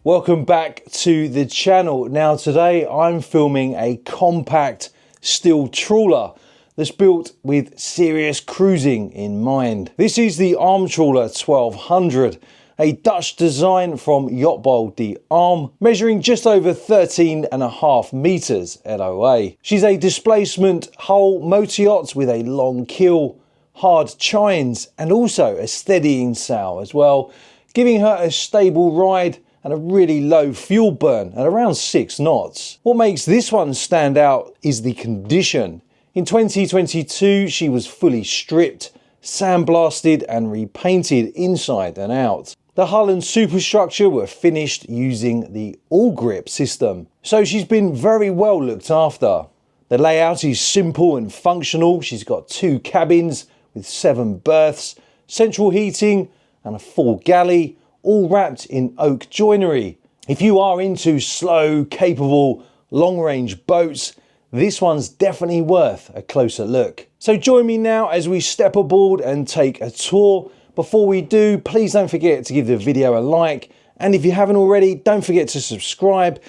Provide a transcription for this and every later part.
Welcome back to the channel. Now today I'm filming a compact steel trawler that's built with serious cruising in mind. This is the Almtrawler 1200, a Dutch design from Yachtbouw de Alm, measuring just over 13.5 meters LOA. She's a displacement hull motor yacht with a long keel, hard chines and also a steadying sail as well, giving her a stable ride and a really low fuel burn at around 6 knots. What makes this one stand out is the condition. In 2022, she was fully stripped, sandblasted and repainted inside and out. The hull and superstructure were finished using the all grip system, so she's been very well looked after. The layout is simple and functional. She's got 2 cabins with 7 berths, central heating and a full galley, all wrapped in oak joinery. If you are into slow, capable, long-range boats, this one's definitely worth a closer look. So join me now as we step aboard and take a tour. Before we do, please don't forget to give the video a like, and if you haven't already, don't forget to subscribe.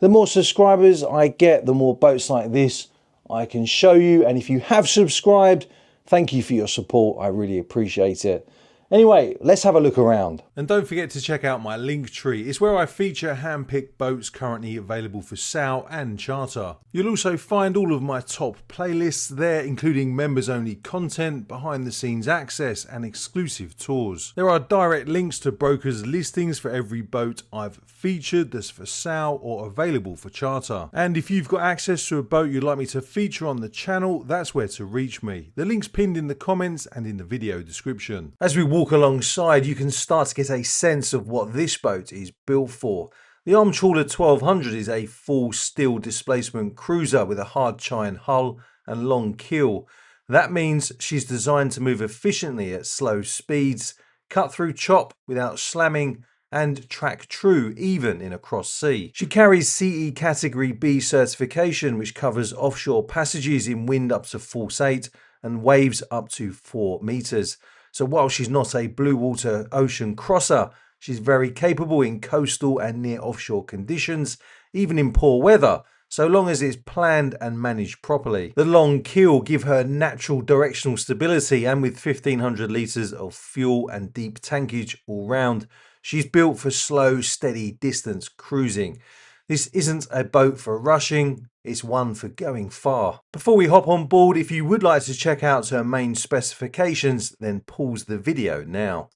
The more subscribers I get, the more boats like this I can show you, and if you have subscribed, thank you for your support, I really appreciate it. Anyway, let's have a look around. And don't forget to check out my link tree. It's where I feature hand-picked boats currently available for sale and charter. You'll also find all of my top playlists there, including members-only content, behind-the-scenes access and exclusive tours. There are direct links to brokers' listings for every boat I've featured that's for sale or available for charter. And if you've got access to a boat you'd like me to feature on the channel, that's where to reach me. The link's pinned in the comments and in the video description. As we walk alongside, you can start to get a sense of what this boat is built for. The Almtrawler 1200 is a full steel displacement cruiser with a hard chine hull and long keel. That means she's designed to move efficiently at slow speeds, cut through chop without slamming, and track true even in a cross sea. She carries CE Category B certification, which covers offshore passages in wind up to force 8 and waves up to 4 meters. So while she's not a blue water ocean crosser, she's very capable in coastal and near offshore conditions, even in poor weather, so long as it's planned and managed properly. The long keel give her natural directional stability, and with 1500 litres of fuel and deep tankage all round, she's built for slow, steady distance cruising. This isn't a boat for rushing, it's one for going far. Before we hop on board, if you would like to check out her main specifications, then pause the video now.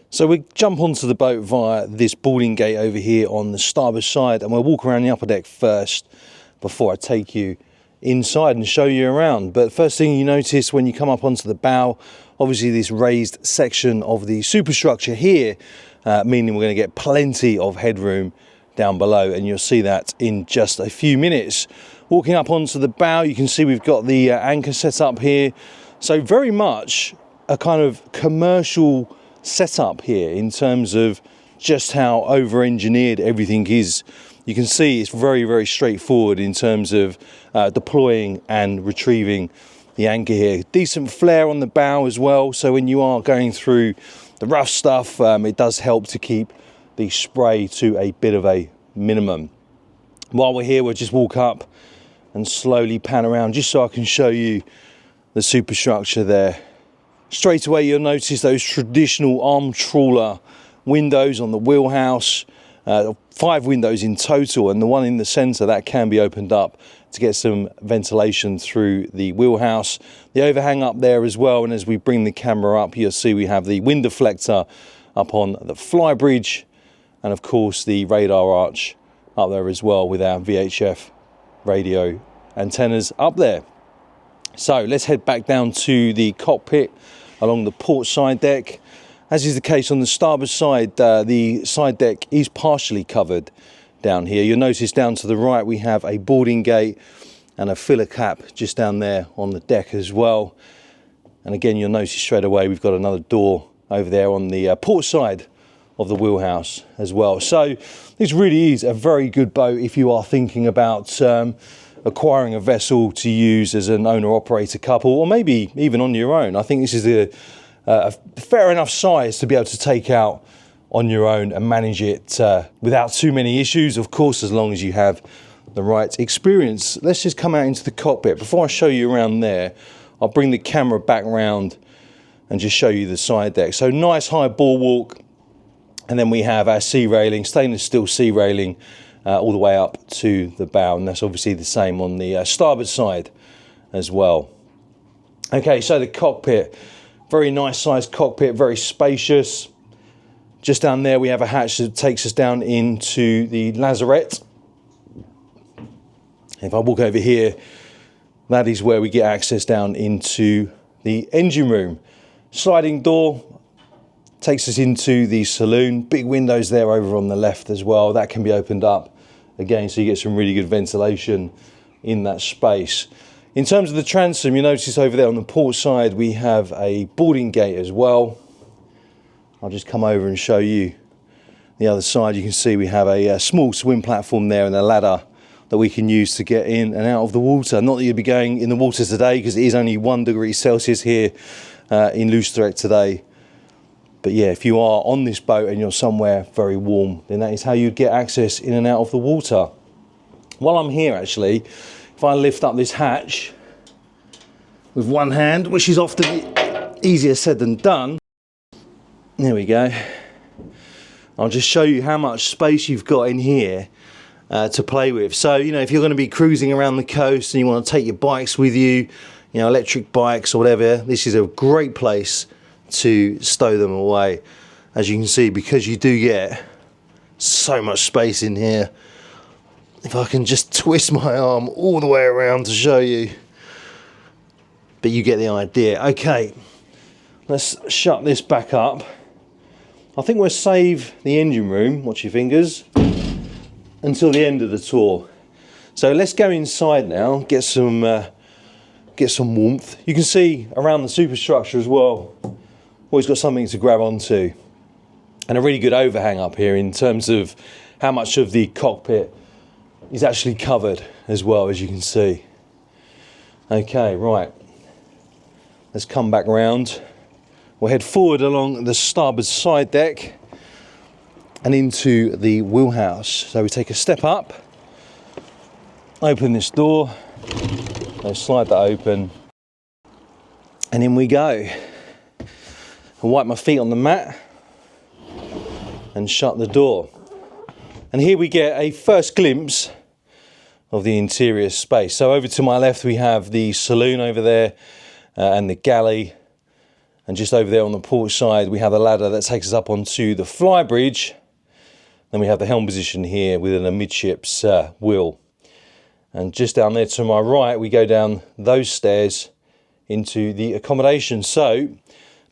So we jump onto the boat via this boarding gate over here on the starboard side, and we'll walk around the upper deck first before I take you inside and show you around. But first thing you notice when you come up onto the bow, obviously this raised section of the superstructure here, meaning we're going to get plenty of headroom down below, and you'll see that in just a few minutes. Walking up onto the bow, you can see we've got the anchor set up here, so very much a kind of commercial setup here in terms of just how over-engineered everything is. You can see it's very straightforward in terms of deploying and retrieving the anchor here. Decent flare on the bow as well, so when you are going through the rough stuff, it does help to keep the spray to a bit of a minimum. While we're here, we'll just walk up and slowly pan around just so I can show you the superstructure there. Straight away you'll notice those traditional Almtrawler windows on the wheelhouse, 5 windows in total, and the one in the center that can be opened up to get some ventilation through the wheelhouse. The overhang up there as well, and as we bring the camera up, you'll see we have the wind deflector up on the flybridge, and of course the radar arch up there as well with our VHF radio antennas up there. So let's head back down to the cockpit along the port side deck. As is the case on the starboard side, the side deck is partially covered down here. You'll notice down to the right we have a boarding gate and a filler cap just down there on the deck as well. And again, you'll notice straight away we've got another door over there on the port side of the wheelhouse as well. So this really is a very good boat if you are thinking about acquiring a vessel to use as an owner-operator couple, or maybe even on your own. I think this is a fair enough size to be able to take out on your own and manage it without too many issues, of course, as long as you have the right experience. Let's just come out into the cockpit. Before I show you around there, I'll bring the camera back round and just show you the side deck. So nice high bulwark, and then we have our sea railing, stainless steel sea railing, all the way up to the bow, and that's obviously the same on the starboard side as well. Okay, so the cockpit, very nice sized cockpit, very spacious. Just down there we have a hatch that takes us down into the lazarette. If I walk over here, that is where we get access down into the engine room. Sliding door takes us into the saloon. Big windows there over on the left as well. That can be opened up again, so you get some really good ventilation in that space. In terms of the transom, you notice over there on the port side we have a boarding gate as well. I'll just come over and show you the other side. You can see we have a small swim platform there and a ladder that we can use to get in and out of the water. Not that you'll be going in the water today, because it is only 1 degree Celsius here in Lousteret today. But yeah, if you are on this boat and you're somewhere very warm, then that is how you'd get access in and out of the water. While I'm here, actually, if I lift up this hatch with one hand, which is often easier said than done, there we go. I'll just show you how much space you've got in here to play with. So, you know, if you're going to be cruising around the coast and you want to take your bikes with you, you know, electric bikes or whatever, this is a great place to stow them away. As you can see, because you do get so much space in here. If I can just twist my arm all the way around to show you, but you get the idea. Okay, let's shut this back up. I think we'll save the engine room, watch your fingers, until the end of the tour. So let's go inside now, get some warmth. You can see around the superstructure as well, always got something to grab onto, and a really good overhang up here in terms of how much of the cockpit is actually covered as well, as you can see. Okay, right, let's come back round. We'll head forward along the starboard side deck and into the wheelhouse. So we take a step up, open this door, so slide that open, and in we go. I'll wipe my feet on the mat and shut the door. And here we get a first glimpse of the interior space. So over to my left we have the saloon over there and the galley. And just over there on the port side, we have a ladder that takes us up onto the flybridge. Then we have the helm position here with an amidships wheel. And just down there to my right, we go down those stairs into the accommodation. So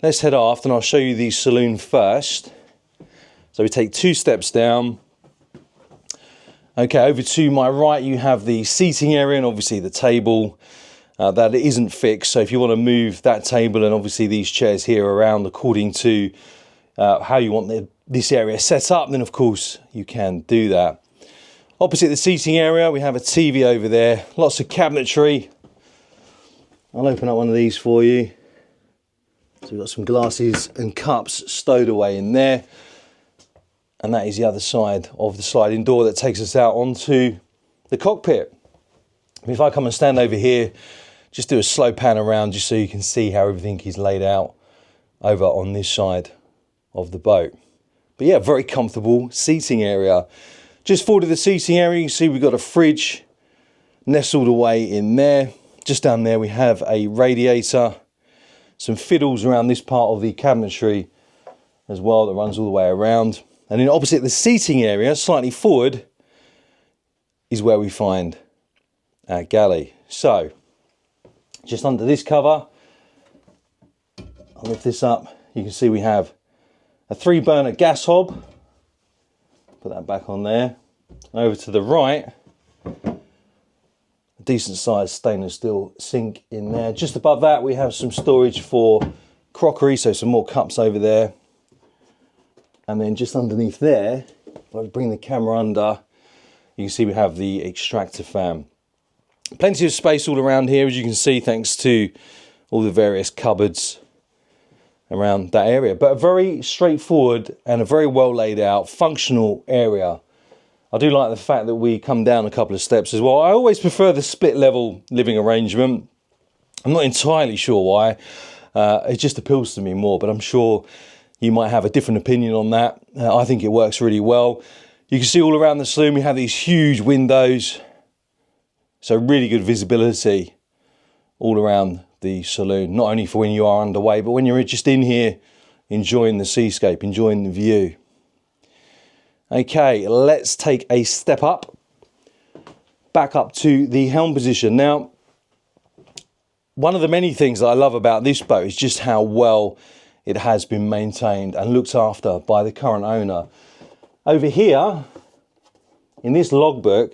let's head aft and I'll show you the saloon first. So we take 2 steps down. Okay, over to my right, you have the seating area and obviously the table. That isn't fixed, so if you want to move that table and obviously these chairs here around according to how you want this area set up, then of course you can do that. Opposite the seating area we have a TV over there, lots of cabinetry. I'll open up one of these for you. So we've got some glasses and cups stowed away in there, and that is the other side of the sliding door that takes us out onto the cockpit. If I come and stand over here, just do a slow pan around just so you can see how everything is laid out over on this side of the boat. But yeah, very comfortable seating area. Just forward of the seating area, you can see we've got a fridge nestled away in there. Just down there we have a radiator, some fiddles around this part of the cabinetry as well that runs all the way around. And then opposite the seating area, slightly forward, is where we find our galley. So just under this cover, I'll lift this up, you can see we have a 3-burner gas hob. Put that back on there. Over to the right, a decent sized stainless steel sink in there. Just above that we have some storage for crockery, so some more cups over there. And then just underneath there, if I bring the camera under, you can see we have the extractor fan. Plenty of space all around here, as you can see, thanks to all the various cupboards around that area. But a very straightforward and a very well laid out functional area. I do like the fact that we come down a couple of steps as well. I always prefer the split level living arrangement. I'm not entirely sure why. It just appeals to me more, but I'm sure you might have a different opinion on that. I think it works really well. You can see all around the saloon we have these huge windows, so really good visibility all around the saloon, not only for when you are underway, but when you're just in here enjoying the seascape, enjoying the view. Okay, let's take a step up, back up to the helm position. Now, one of the many things that I love about this boat is just how well it has been maintained and looked after by the current owner. Over here, in this logbook,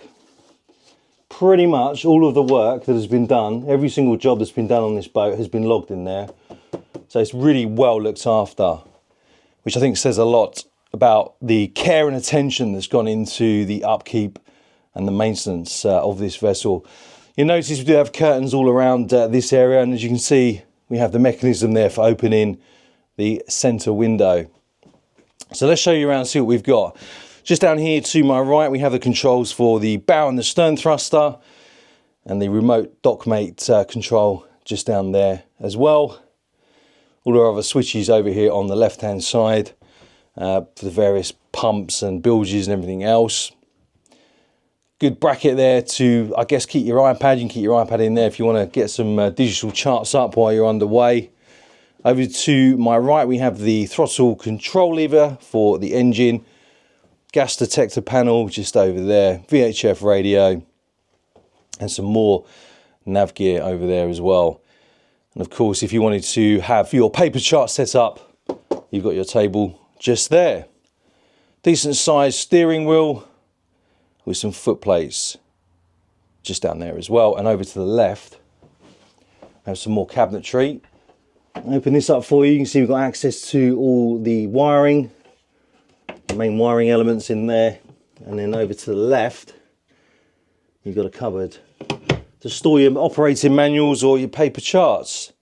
pretty much all of the work that has been done, every single job that's been done on this boat has been logged in there. So it's really well looked after, which I think says a lot about the care and attention that's gone into the upkeep and the maintenance of this vessel. You'll notice we do have curtains all around this area, and as you can see we have the mechanism there for opening the centre window. So let's show you around and see what we've got. Just down here to my right we have the controls for the bow and the stern thruster, and the remote dockmate control just down there as well. All our other switches over here on the left hand side for the various pumps and bilges and everything else. Good bracket there to, I guess, keep your iPad. You can keep your iPad in there if you want to get some digital charts up while you're underway. Over to my right we have the throttle control lever for the engine, gas detector panel just over there, VHF radio, and some more nav gear over there as well. And of course, if you wanted to have your paper chart set up, you've got your table just there. Decent sized steering wheel with some foot plates just down there as well. And over to the left, I have some more cabinetry. Open this up for you. You can see we've got access to all the wiring, the main wiring elements in there. And then over to the left, you've got a cupboard to store your operating manuals or your paper charts.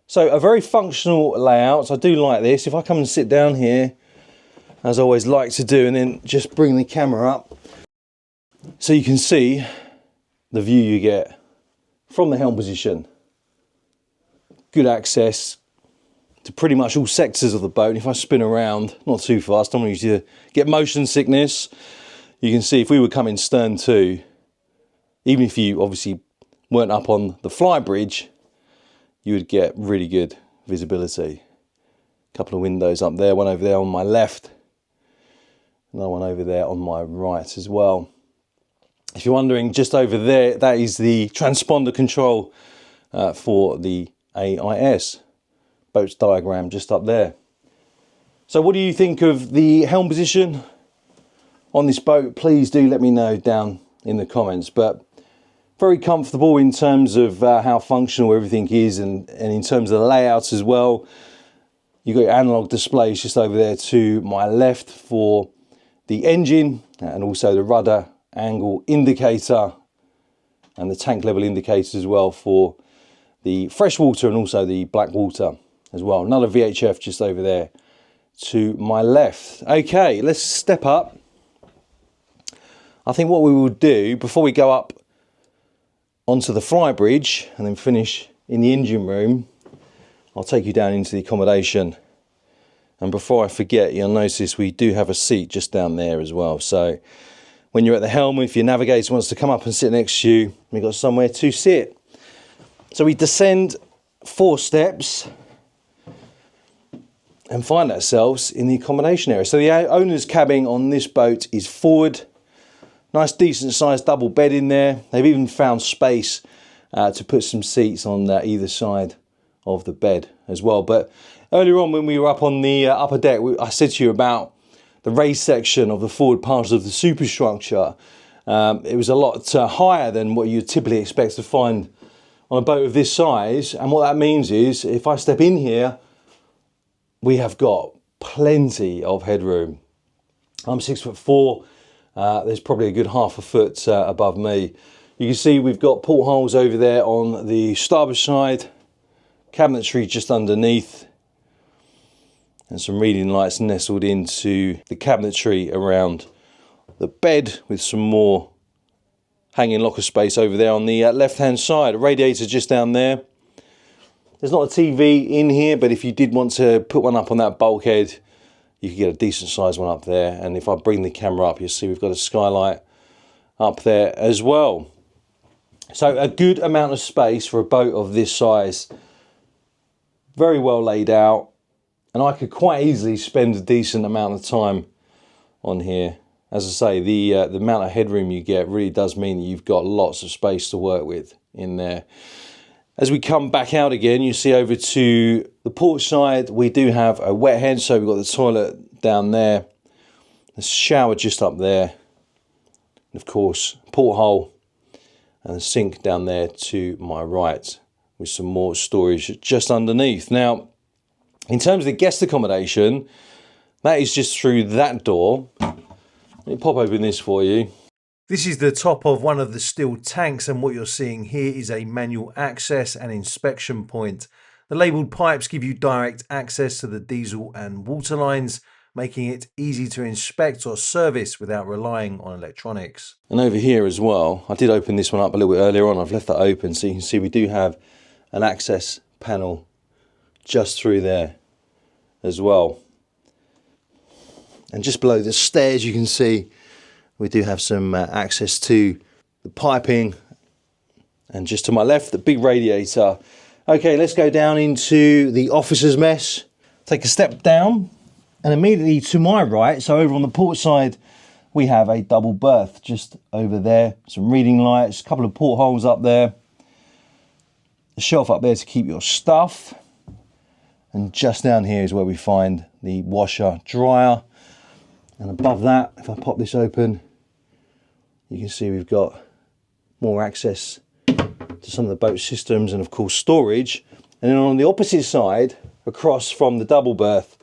So a very functional layout. I do like this. If I come and sit down here, as I always like to do, and then just bring the camera up so you can see the view you get from the helm position. Good access to pretty much all sectors of the boat. And if I spin around, not too fast, I don't want you to get motion sickness. You can see if we were coming stern to, even if you obviously weren't up on the Flybridge, you would get really good visibility. A couple of windows up there, one over there on my left, another one over there on my right as well. If you're wondering, just over there, that is the transponder control for the AIS. Boat's diagram just up there. So what do you think of the helm position on this boat? Please do let me know down in the comments. But very comfortable in terms of how functional everything is, and in terms of the layouts as well. You've got your analog displays just over there to my left for the engine, and also the rudder angle indicator and the tank level indicator as well for the freshwater and also the black water as well. Another VHF just over there to my left. Okay, let's step up. I think what we will do before we go up onto the Flybridge and then finish in the engine room, I'll take you down into the accommodation. And before I forget, you'll notice we do have a seat just down there as well. So when you're at the helm, if your navigator wants to come up and sit next to you, we've got somewhere to sit. So we descend 4 steps and find ourselves in the accommodation area. So the owner's cabin on this boat is forward. Nice decent sized double bed in there. They've even found space to put some seats on either side of the bed as well. But earlier on when we were up on the upper deck, I said to you about the raised section of the forward part of the superstructure. It was a lot higher than what you'd typically expect to find on a boat of this size. And what that means is if I step in here, we have got plenty of headroom. I'm 6'4". There's probably a good half a foot above me. You can see we've got portholes over there on the starboard side, cabinetry just underneath, and some reading lights nestled into the cabinetry around the bed, with some more hanging locker space over there on the left hand side. A radiator just down there. There's not a TV in here, but if you did want to put one up on that bulkhead, you could get a decent sized one up there. And if I bring the camera up, you'll see we've got a skylight up there as well. So a good amount of space for a boat of this size. Very well laid out, and I could quite easily spend a decent amount of time on here. As I say, the amount of headroom you get really does mean that you've got lots of space to work with in there. As we come back out again, you see over to the port side, we do have a wet head, so we've got the toilet down there, the shower just up there, and of course, porthole and the sink down there to my right, with some more storage just underneath. Now, in terms of the guest accommodation, that is just through that door. Let me pop open this for you. This is the top of one of the steel tanks, and what you're seeing here is a manual access and inspection point. The labelled pipes give you direct access to the diesel and water lines, making it easy to inspect or service without relying on electronics. And over here as well, I did open this one up a little bit earlier on. I've left that open, so you can see we do have an access panel just through there as well. And just below the stairs, you can see we do have some access to the piping, and just to my left, the big radiator. Okay, let's go down into the officer's mess. Take a step down, and immediately to my right, so over on the port side, we have a double berth just over there. Some reading lights, a couple of portholes up there, a shelf up there to keep your stuff, and just down here is where we find the washer dryer. And above that, if I pop this open, you can see we've got more access to some of the boat systems and of course storage. And then on the opposite side, across from the double berth,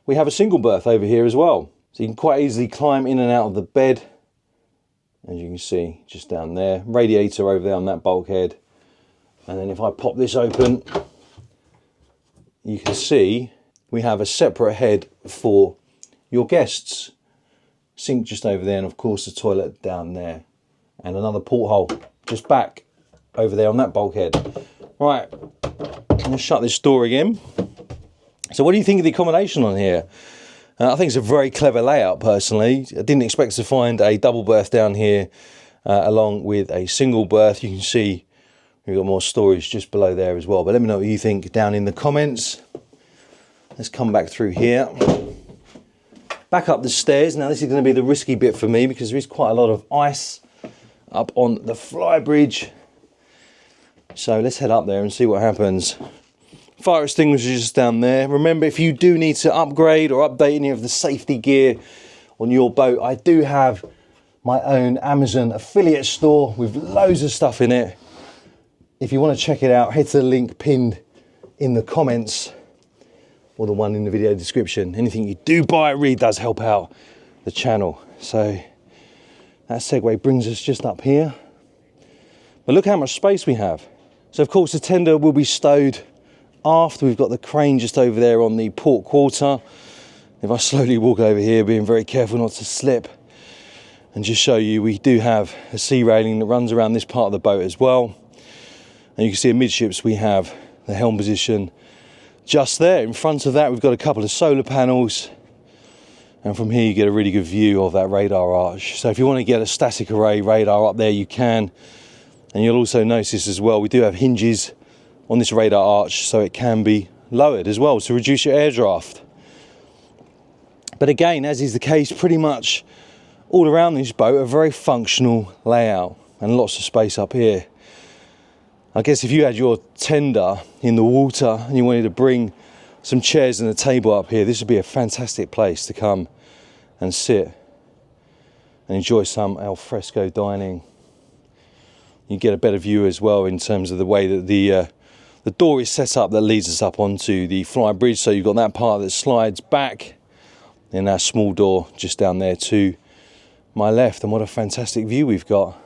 we have a single berth over here as well. So you can quite easily climb in and out of the bed, as you can see just down there. Radiator over there on that bulkhead. And then if I pop this open, you can see we have a separate head for your guests. Sink just over there, and of course the toilet down there, and another porthole just back over there on that bulkhead. Right, let's shut this door again. So what do you think of the accommodation on here? I think it's a very clever layout personally. I didn't expect to find a double berth down here along with a single berth. You can see we've got more storage just below there as well, but let me know what you think down in the comments. Let's come back through here. Back up the stairs. Now this is going to be the risky bit for me because there is quite a lot of ice up on the Flybridge. So let's head up there and see what happens. Fire extinguisher just down there. Remember, if you do need to upgrade or update any of the safety gear on your boat, I do have my own Amazon affiliate store with loads of stuff in it. If you want to check it out, head to the link pinned in the comments, or the one in the video description. Anything you do buy really does help out the channel. So that segue brings us just up here. But look how much space we have. So of course the tender will be stowed aft. We've got the crane just over there on the port quarter. If I slowly walk over here, being very careful not to slip, and just show you, we do have a sea railing that runs around this part of the boat as well. And you can see amidships we have the helm position just there. In front of that we've got a couple of solar panels, and from here you get a really good view of that radar arch. So if you want to get a static array radar up there, you can. And you'll also notice as well, we do have hinges on this radar arch, so it can be lowered as well to reduce your air draft. But again, as is the case pretty much all around this boat, a very functional layout and lots of space up here. I guess if you had your tender in the water and you wanted to bring some chairs and a table up here, this would be a fantastic place to come and sit and enjoy some al fresco dining. You get a better view as well in terms of the way that the door is set up that leads us up onto the Flybridge. So you've got that part that slides back, and that small door just down there to my left. And what a fantastic view we've got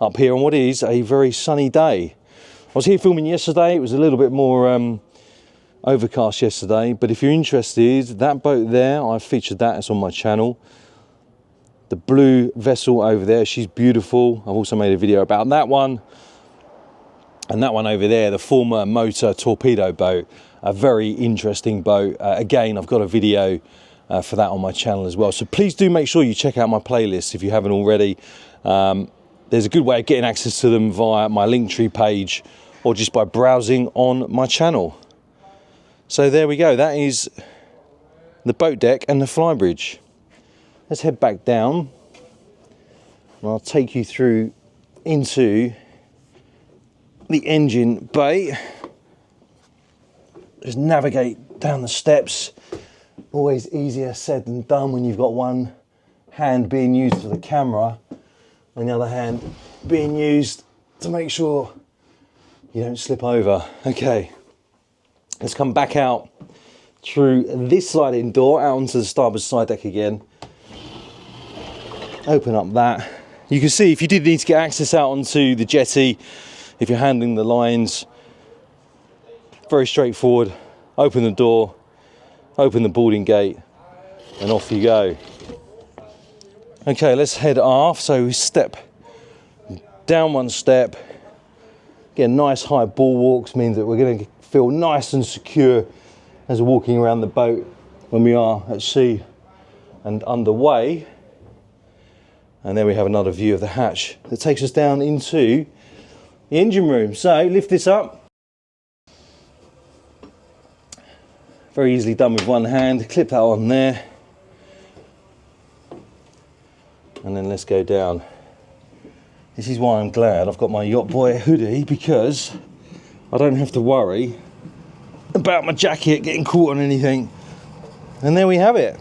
up here on what is a very sunny day. I was here filming yesterday. It was a little bit more overcast yesterday, but if you're interested, that boat there, I've featured that, it's on my channel. The blue vessel over there, she's beautiful. I've also made a video about that one. And that one over there, the former motor torpedo boat, a very interesting boat. Again, I've got a video for that on my channel as well. So please do make sure you check out my playlist if you haven't already. There's a good way of getting access to them via my Linktree page or just by browsing on my channel. So there we go, that is the boat deck and the flybridge. Let's head back down and I'll take you through into the engine bay. Just navigate down the steps. Always easier said than done when you've got one hand being used for the camera and the other hand being used to make sure you don't slip over. Okay, let's come back out through this sliding door out onto the starboard side deck again. Open up that. You can see if you did need to get access out onto the jetty, if you're handling the lines, very straightforward. Open the door, open the boarding gate, and off you go. Okay, let's head aft. So we step down one step, get nice high bulwarks, means that we're going to feel nice and secure as we're walking around the boat when we are at sea and underway. And then we have another view of the hatch that takes us down into the engine room. So lift this up. Very easily done with one hand. Clip that on there. And then let's go down. This is why I'm glad I've got my Yacht Boy hoodie, because I don't have to worry about my jacket getting caught on anything. And there we have it.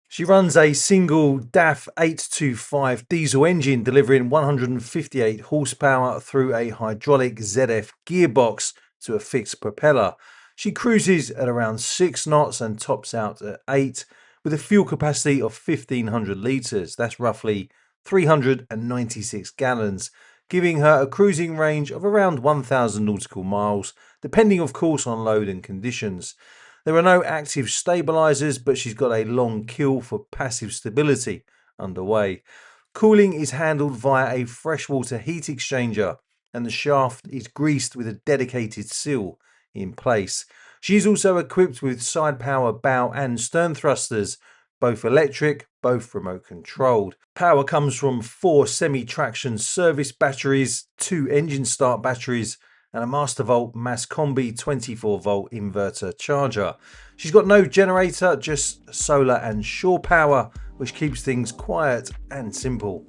She runs a single DAF 825 diesel engine delivering 158 horsepower through a hydraulic ZF gearbox to a fixed propeller. She cruises at around 6 knots and tops out at 8 with a fuel capacity of 1500 litres. That's roughly 396 gallons, giving her a cruising range of around 1000 nautical miles, depending of course on load and conditions. There are no active stabilisers, but she's got a long keel for passive stability underway. Cooling is handled via a freshwater heat exchanger, and the shaft is greased with a dedicated seal in place. She's also equipped with SidePower bow and stern thrusters, both electric, both remote controlled. Power comes from 4 semi-traction service batteries, 2 engine start batteries, and a Mastervolt Mass Combi 24 volt inverter charger. She's got no generator, just solar and shore power, which keeps things quiet and simple.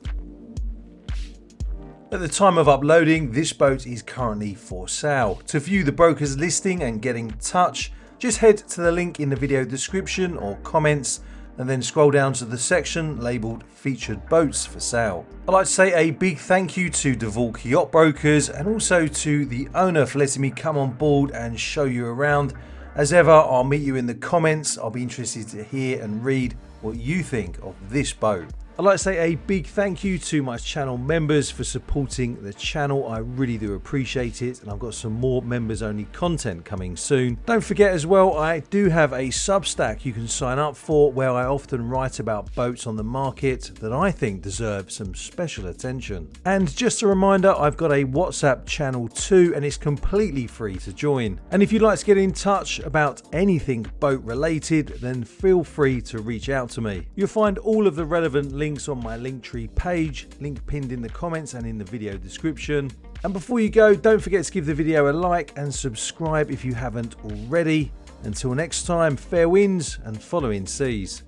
At the time of uploading, this boat is currently for sale. To view the broker's listing and get in touch, just head to the link in the video description or comments and then scroll down to the section labelled Featured Boats for Sale. I'd like to say a big thank you to DeValk Yacht Brokers and also to the owner for letting me come on board and show you around. As ever, I'll meet you in the comments. I'll be interested to hear and read what you think of this boat. I'd like to say a big thank you to my channel members for supporting the channel. I really do appreciate it, and I've got some more members only content coming soon. Don't forget as well, I do have a Substack you can sign up for, where I often write about boats on the market that I think deserve some special attention. And just a reminder, I've got a WhatsApp channel too, and it's completely free to join. And if you'd like to get in touch about anything boat related, then feel free to reach out to me. You'll find all of the relevant links on my Linktree page, link pinned in the comments and in the video description. And before you go, don't forget to give the video a like and subscribe if you haven't already. Until next time, fair winds and following seas.